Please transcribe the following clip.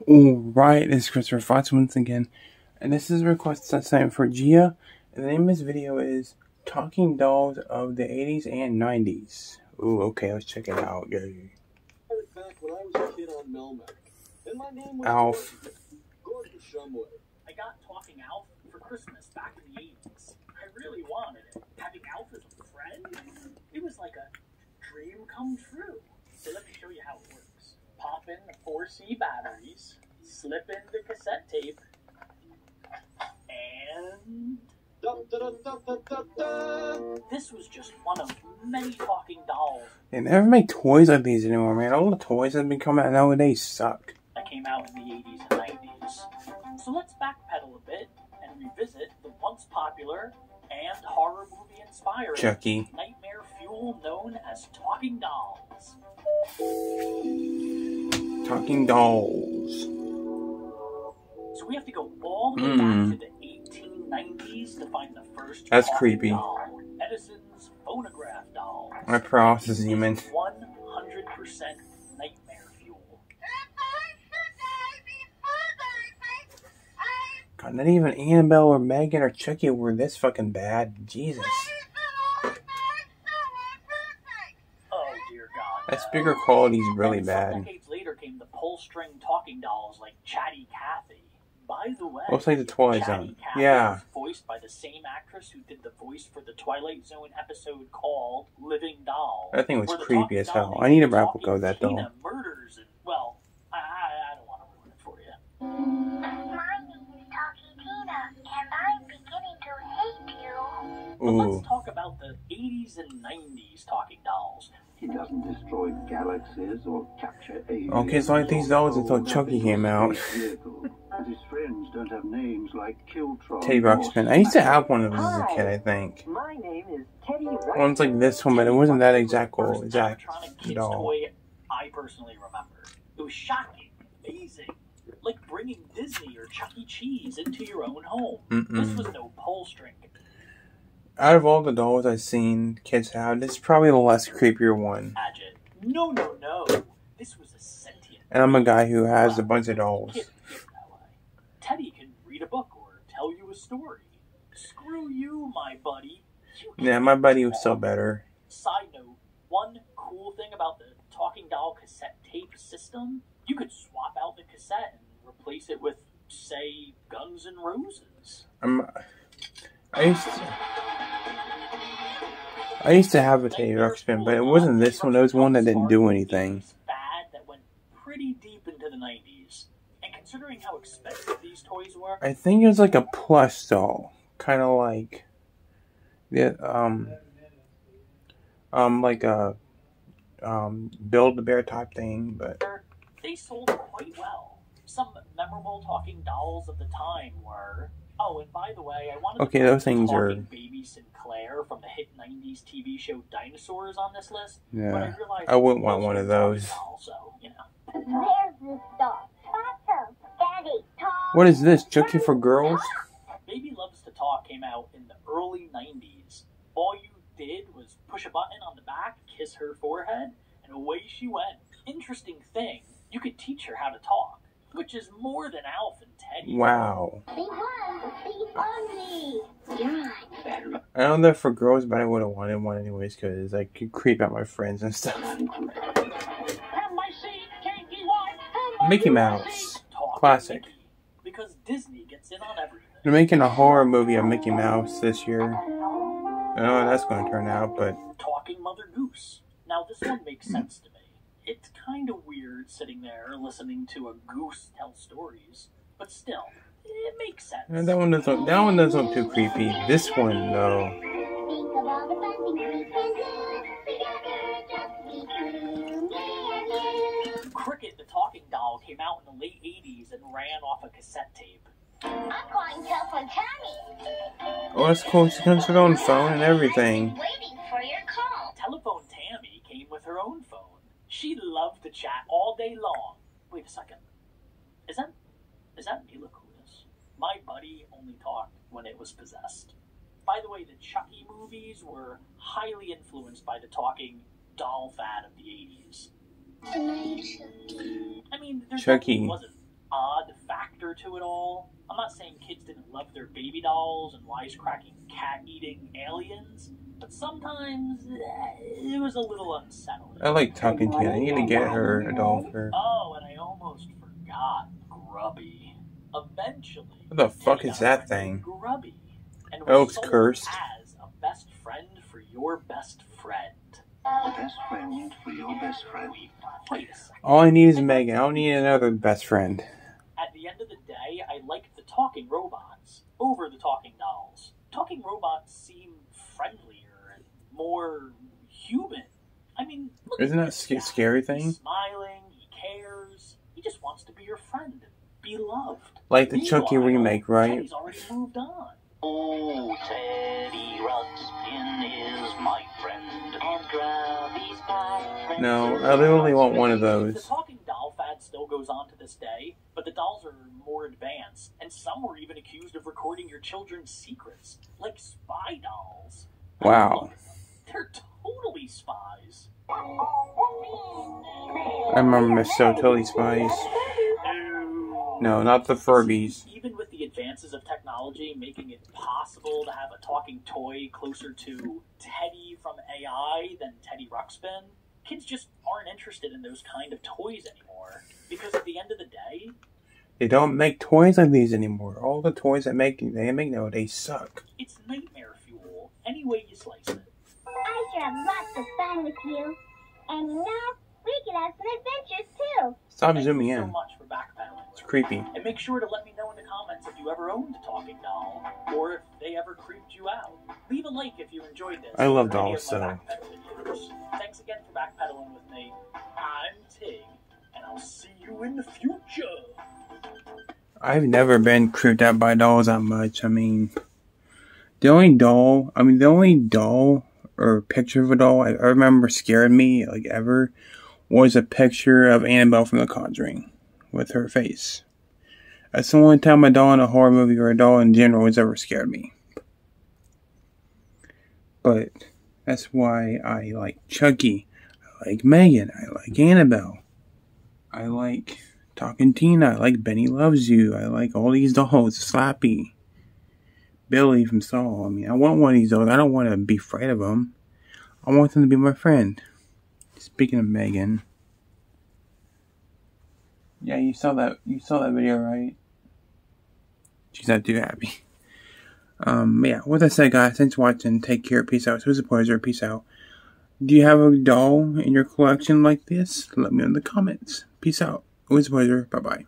Alright, this is Christopher Fox once again, and this is a request I sent for Gia, and the name of this video is Talking Dolls of the 80s and 90s. Ooh, okay, let's check it out. Yay. Back when I was a kid on Melmac, and my name was Alf. Gordon Shumway. I got Talking Alf for Christmas back in the 80s. I really wanted it. Having Alf as a friend, it was like a dream come true. So let me show you how it works. Pop in the 4C batteries, slip in the cassette tape, and... This was just one of many talking dolls. They never make toys like these anymore, man. All the toys that have been coming out nowadays suck. That came out in the 80s and 90s. So let's backpedal a bit and revisit the once popular and horror movie inspired Chucky. nightmare fuel known as Talking Dolls. Talking Dolls. So we have to go all the way back to the 1890s to find the first That's talking creepy. doll, Edison's phonograph doll. My paralysis demon. 100% nightmare fuel. God, not even Annabelle or Megan or Chucky were this fucking bad. Jesus. Oh dear God. That speaker quality is really And bad. some decades later came the pull-string talking dolls like Chatty Cathy. By the way, Looks like the Twilight Chatty Zone. Cathy Yeah. was voiced by the same actress who did the voice for the Twilight Zone episode called Living Doll. That thing was where the creepy talking as doll hell. named I need a Talking replica of that doll. Tina murders and, well, I don't want to ruin it for you. My name is Talkie Tina, and I'm beginning to hate you. But Ooh. let's talk about the 80s and 90s talking dolls. He doesn't destroy galaxies or capture aliens. Okay, so like these dolls until Chucky came out. And his friends don't have names like Kiltron. Teddy Ruxpin. I used to have one of those as a kid, I think. My name is Teddy Ruxpin. One's like this one, but it wasn't that exact First exact animatronic kids doll. toy I personally remember. It was shocking, amazing, like bringing Disney or Chuck E. Cheese into your own home. This was no pull string. Out of all the dolls I've seen kids have, this is probably the less creepier one. Gadget. No. This was a sentient. And I'm a guy who has a bunch of dolls. Kid feel that way. Teddy can read a book or tell you a story. Screw you, my buddy. Yeah, my buddy was still better. Side note, one cool thing about the Talking Doll cassette tape system, you could swap out the cassette and replace it with, say, Guns N' Roses. I used to have a Teddy Ruxpin, but it wasn't this one. It was one that didn't do anything. Fad that went pretty deep into the 90s. And considering how expensive these toys were, I think it was like a plush doll, kind of like like a Build-A-Bear type thing, but they sold quite well. Some memorable talking dolls of the time were... Oh, and by the way, I wanted okay, to those put things are Talking Baby Sinclair from the hit 90s TV show Dinosaurs on this list. But yeah. I realized I wouldn't want one of those. So, you know. There's this doll. Awesome. Daddy, talk. What is this? Chucky for girls? Baby Loves to Talk came out in the early 90s. All you did was push a button on the back, kiss her forehead, and away she went. Interesting thing, you could teach her how to talk, which is more than Alf and Teddy. Wow. Be one, be ugly. You're on. I know they're for girls, but I would have wanted one anyways because I could creep out my friends and stuff. Mickey Mouse. Talk Classic. Mickey, because Disney gets in on everything. They're making a horror movie of Mickey Mouse this year. I don't know how that's going to turn out, but... Talking Mother Goose. Now this one makes sense to me. It's kind of weird sitting there listening to a goose tell stories, but still, it makes sense. That one doesn't look too creepy. This one, though. Think of all the fun things we can do. Together, just be true. Cricket the Talking Doll came out in the late 80s and ran off a cassette tape. I'm calling Telephone Tammy. Oh, that's cool. She comes with her own phone and everything. Waiting for your call. Telephone Tammy came with her own phone. She loved to chat all day long. Wait a second. Is that Mila Kunis? My buddy only talked when it was possessed. By the way, the Chucky movies were highly influenced by the talking doll fad of the 80s. I mean, there Chucky. definitely wasn't to it all. I'm not saying kids didn't love their baby dolls and wisecracking cat-eating aliens, but sometimes it was a little unsettling. I like talking to you. I need to get her a doll for her. Oh, and I almost forgot Grubby. Eventually, What the fuck Teddy is got a that friend named thing? Grubby, and It was looks sold cursed. as a best friend for your best friend. A best friend for your best friend. Wait a second. All I need is Megan. I don't need another best friend. At the end of the day, I liked the talking robots over the talking dolls. Talking robots seem friendlier and more human. I mean, look Isn't at that this a guy. scary He's thing? smiling, he cares, he just wants to be your friend and be loved. Like the Chucky Meanwhile, remake, right? Teddy's already moved on. Oh, Teddy Ruxpin is my friend, and Grubby's my friend. No, I literally want one of The those. talking doll fad still goes on to this day, but the dolls are more advanced, and some were even accused of recording your children's secrets, like spy dolls. I mean, Wow. look, they're totally spies. I remember Miss So Totally Spies. No, not the Furbies. Even with the advances of technology making it possible to have a talking toy closer to Teddy from AI than Teddy Ruxpin, kids just aren't interested in those kind of toys anymore. Because at the end of the day, They don't make toys like these anymore. All the toys they make nowadays suck. it's nightmare fuel, any way you slice it. I sure have lots of fun with you. And you know, we could have some adventures too. Stop Thank zooming you so in. much for backpedaling. It's creepy. And make sure to let me know in the comments if you ever owned a talking doll, or if they ever creeped you out. Leave a like if you enjoyed this. I love or any dolls, of my so. backpedal videos. Thanks again for backpedaling with me. I'm Tig, and I'll see you in the future. I've never been creeped out by dolls that much. I mean, the only doll or picture of a doll I remember scared me, like ever, was a picture of Annabelle from The Conjuring with her face. That's the only time a doll in a horror movie or a doll in general has ever scared me. But that's why I like Chucky. I like Megan. I like Annabelle. I like Talking Tina. I like Benny Loves You. I like all these dolls. Slappy. Billy from Saw. I mean, I want one of these dolls. I don't want to be afraid of them. I want them to be my friend. Speaking of Megan. Yeah, you saw that video, right? She's not too happy. Yeah, with that said, guys, thanks for watching. Take care. Peace out. It was a pleasure. Peace out. Do you have a doll in your collection like this? Let me know in the comments. Peace out. It was a pleasure. Bye-bye.